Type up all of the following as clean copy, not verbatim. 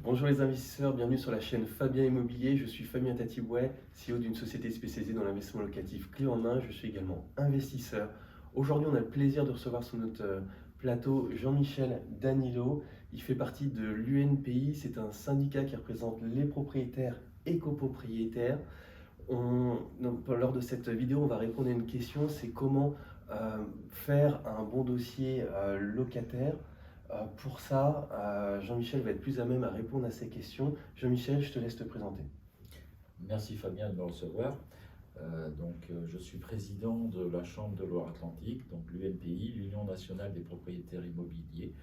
Bonjour les investisseurs, bienvenue sur la chaîne Fabien Immobilier. Je suis Fabien Tatibouet, CEO d'une société spécialisée dans l'investissement locatif clé en main. Je suis également investisseur. Aujourd'hui, on a le plaisir de recevoir sur notre plateau Jean-Michel Danilo. Il fait partie de l'UNPI. C'est un syndicat qui représente les propriétaires et copropriétaires. Lors de cette vidéo, on va répondre à une question, c'est comment faire un bon dossier locataire. Pour ça, Jean-Michel va être plus à même à répondre à ces questions. Jean-Michel, je te laisse te présenter. Merci Fabien de me recevoir. Je suis président de la Chambre de Loire-Atlantique, donc l'UNPI, l'Union nationale des propriétaires immobiliers.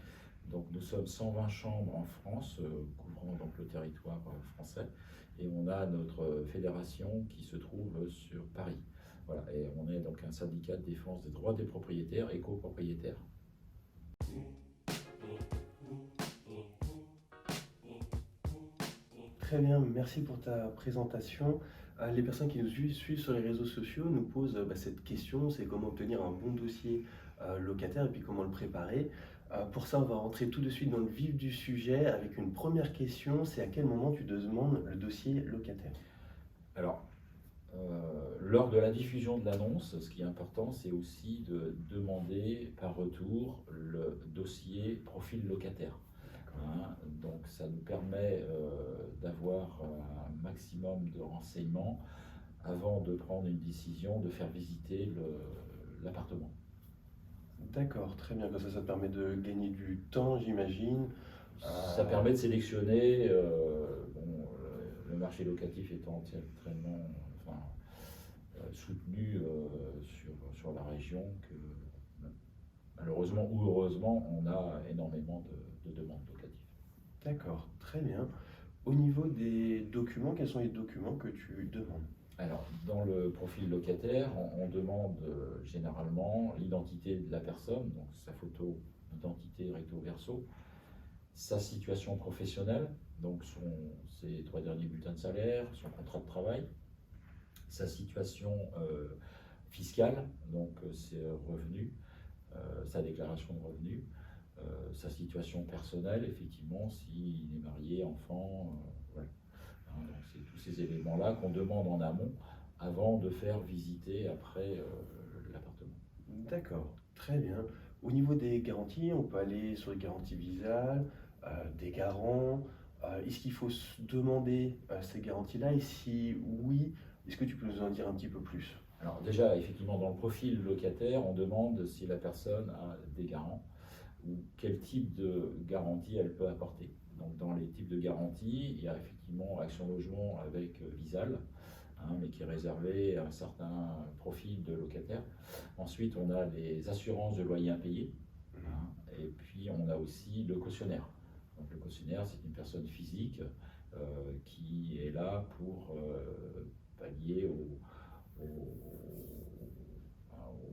Donc, nous sommes 120 chambres en France, couvrant donc le territoire français, et on a notre fédération qui se trouve sur Paris. Voilà, et on est donc un syndicat de défense des droits des propriétaires et copropriétaires. Très bien, merci pour ta présentation. Les personnes qui nous suivent sur les réseaux sociaux nous posent cette question, c'est comment obtenir un bon dossier locataire et puis comment le préparer. Pour ça, on va rentrer tout de suite dans le vif du sujet avec une première question, c'est à quel moment tu demandes le dossier locataire? Alors, lors de la diffusion de l'annonce, ce qui est important, c'est aussi de demander par retour le dossier profil locataire. Donc ça nous permet d'avoir un maximum de renseignements avant de prendre une décision de faire visiter l'appartement. D'accord, très bien. Comme ça te permet de gagner du temps, j'imagine. Ça permet de sélectionner, le marché locatif étant extrêmement soutenu sur la région, que malheureusement ou heureusement, on a énormément de demandes locatives. D'accord, très bien. Au niveau des documents, quels sont les documents que tu demandes? Alors, dans le profil locataire, on demande généralement l'identité de la personne, donc sa photo d'identité recto verso, sa situation professionnelle, donc ses 3 derniers bulletins de salaire, son contrat de travail, sa situation fiscale, donc ses revenus, sa déclaration de revenus, sa situation personnelle, effectivement, s'il est marié, enfant, voilà. Donc c'est tous ces éléments-là qu'on demande en amont avant de faire visiter après l'appartement. D'accord, très bien. Au niveau des garanties, on peut aller sur les garanties visales, des garants. Est-ce qu'il faut se demander ces garanties-là? Et si oui, est-ce que tu peux nous en dire un petit peu plus? Alors déjà, effectivement, dans le profil locataire, on demande si la personne a des garants ou quel type de garantie elle peut apporter. Donc dans les types de garanties, il y a effectivement Action Logement avec Visal, mais qui est réservé à un certain profil de locataire. Ensuite, on a les assurances de loyer impayé, et puis on a aussi le cautionnaire. Donc le cautionnaire, c'est une personne physique qui est là pour pallier au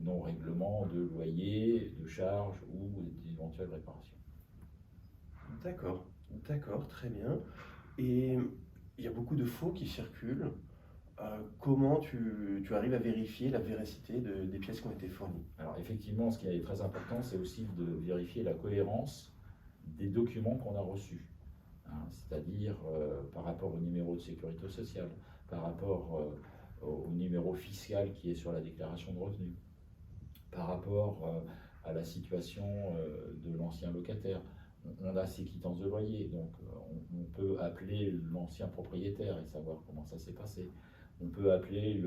non-règlement de loyer, de charges ou d'éventuelles réparations. D'accord, d'accord, très bien. Et il y a beaucoup de faux qui circulent. Comment tu arrives à vérifier la véracité des pièces qui ont été fournies? Alors effectivement, ce qui est très important, c'est aussi de vérifier la cohérence des documents qu'on a reçus. C'est-à-dire par rapport au numéro de sécurité sociale, par rapport au numéro fiscal qui est sur la déclaration de revenus, par rapport à la situation de l'ancien locataire. On a ses quittances de loyer, donc on peut appeler l'ancien propriétaire et savoir comment ça s'est passé. On peut appeler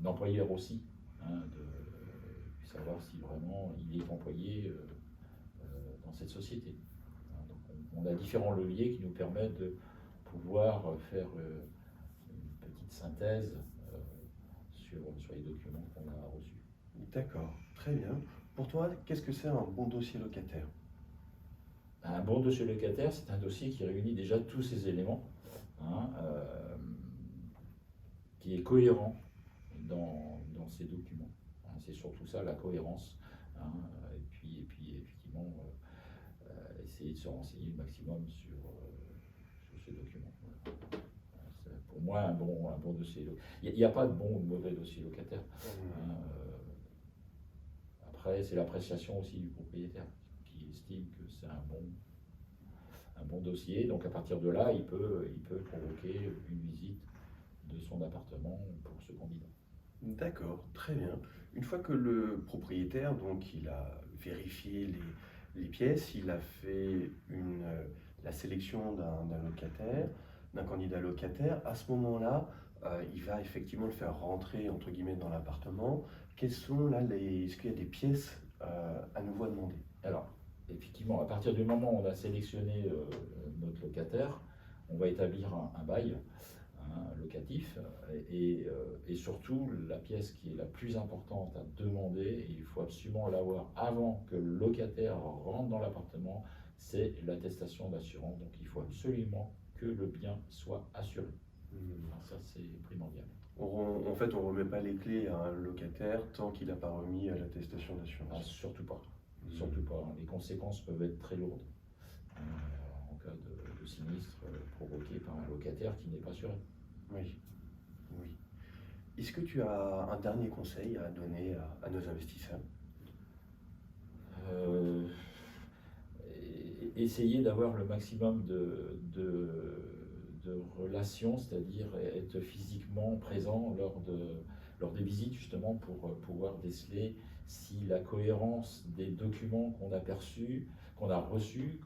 l'employeur aussi, de savoir si vraiment il est employé dans cette société. Donc on a différents leviers qui nous permettent de pouvoir faire une petite synthèse sur les documents qu'on a reçus. D'accord, très bien. Pour toi, qu'est-ce que c'est un bon dossier locataire? Un bon dossier locataire, c'est un dossier qui réunit déjà tous ces éléments, qui est cohérent dans ces documents. C'est surtout ça, la cohérence. Et puis effectivement, essayer de se renseigner le maximum sur ces documents. Pour moi, un bon dossier. Il n'y a pas de bon ou de mauvais dossier locataire. Après, c'est l'appréciation aussi du propriétaire qui estime que c'est un bon dossier. Donc à partir de là, il peut provoquer une visite de son appartement pour ce candidat. D'accord, très bien. Une fois que le propriétaire, donc, il a vérifié les pièces, il a fait la sélection d'un locataire, d'un candidat locataire, à ce moment-là, il va effectivement le faire rentrer, entre guillemets, dans l'appartement. Quelles sont là est-ce qu'il y a des pièces à nouveau à demander? Alors, effectivement, à partir du moment où on a sélectionné notre locataire, on va établir un bail locatif et surtout la pièce qui est la plus importante à demander, et il faut absolument l'avoir avant que le locataire rentre dans l'appartement, c'est l'attestation d'assurance. Donc il faut absolument que le bien soit assuré. Alors ça c'est primordial. En fait, on ne remet pas les clés à un locataire tant qu'il n'a pas remis l'attestation Ah, d'assurance. surtout pas. Surtout pas. Les conséquences peuvent être très lourdes en cas de sinistre provoqué par un locataire qui n'est pas assuré. Oui, oui. Est-ce que tu as un dernier conseil à donner à nos investisseurs? Essayer d'avoir le maximum de relations, c'est-à-dire être physiquement présent lors des visites, justement pour pouvoir déceler si la cohérence des documents qu'on a reçus,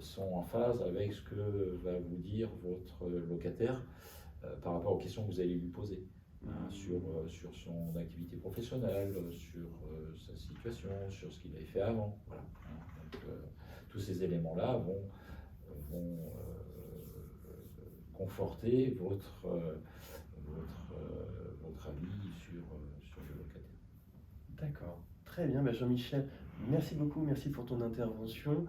sont en phase avec ce que va vous dire votre locataire par rapport aux questions que vous allez lui poser. Sur son activité professionnelle, sur sa situation, sur ce qu'il avait fait avant. Voilà. Donc, tous ces éléments-là vont conforter votre avis sur le locataire. D'accord, très bien. Jean-Michel, merci beaucoup, merci pour ton intervention.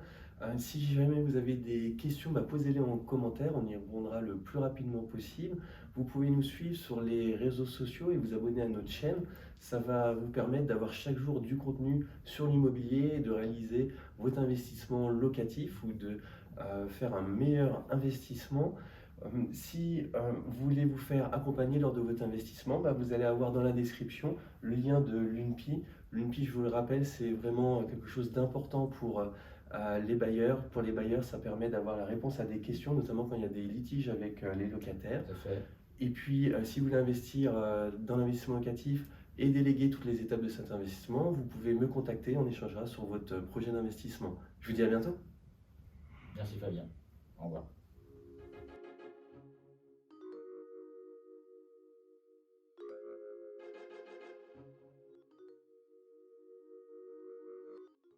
Si jamais vous avez des questions, posez-les en commentaire, on y répondra le plus rapidement possible. Vous pouvez nous suivre sur les réseaux sociaux et vous abonner à notre chaîne. Ça va vous permettre d'avoir chaque jour du contenu sur l'immobilier et de réaliser votre investissement locatif ou de faire un meilleur investissement. Si vous voulez vous faire accompagner lors de votre investissement, vous allez avoir dans la description le lien de l'UNPI. L'UNPI, je vous le rappelle, c'est vraiment quelque chose d'important pour les bailleurs. Pour les bailleurs, ça permet d'avoir la réponse à des questions, notamment quand il y a des litiges avec les locataires. Tout à fait. Et puis, si vous voulez investir dans l'investissement locatif et déléguer toutes les étapes de cet investissement, vous pouvez me contacter, on échangera sur votre projet d'investissement. Je vous dis à bientôt. Merci Fabien. Au revoir.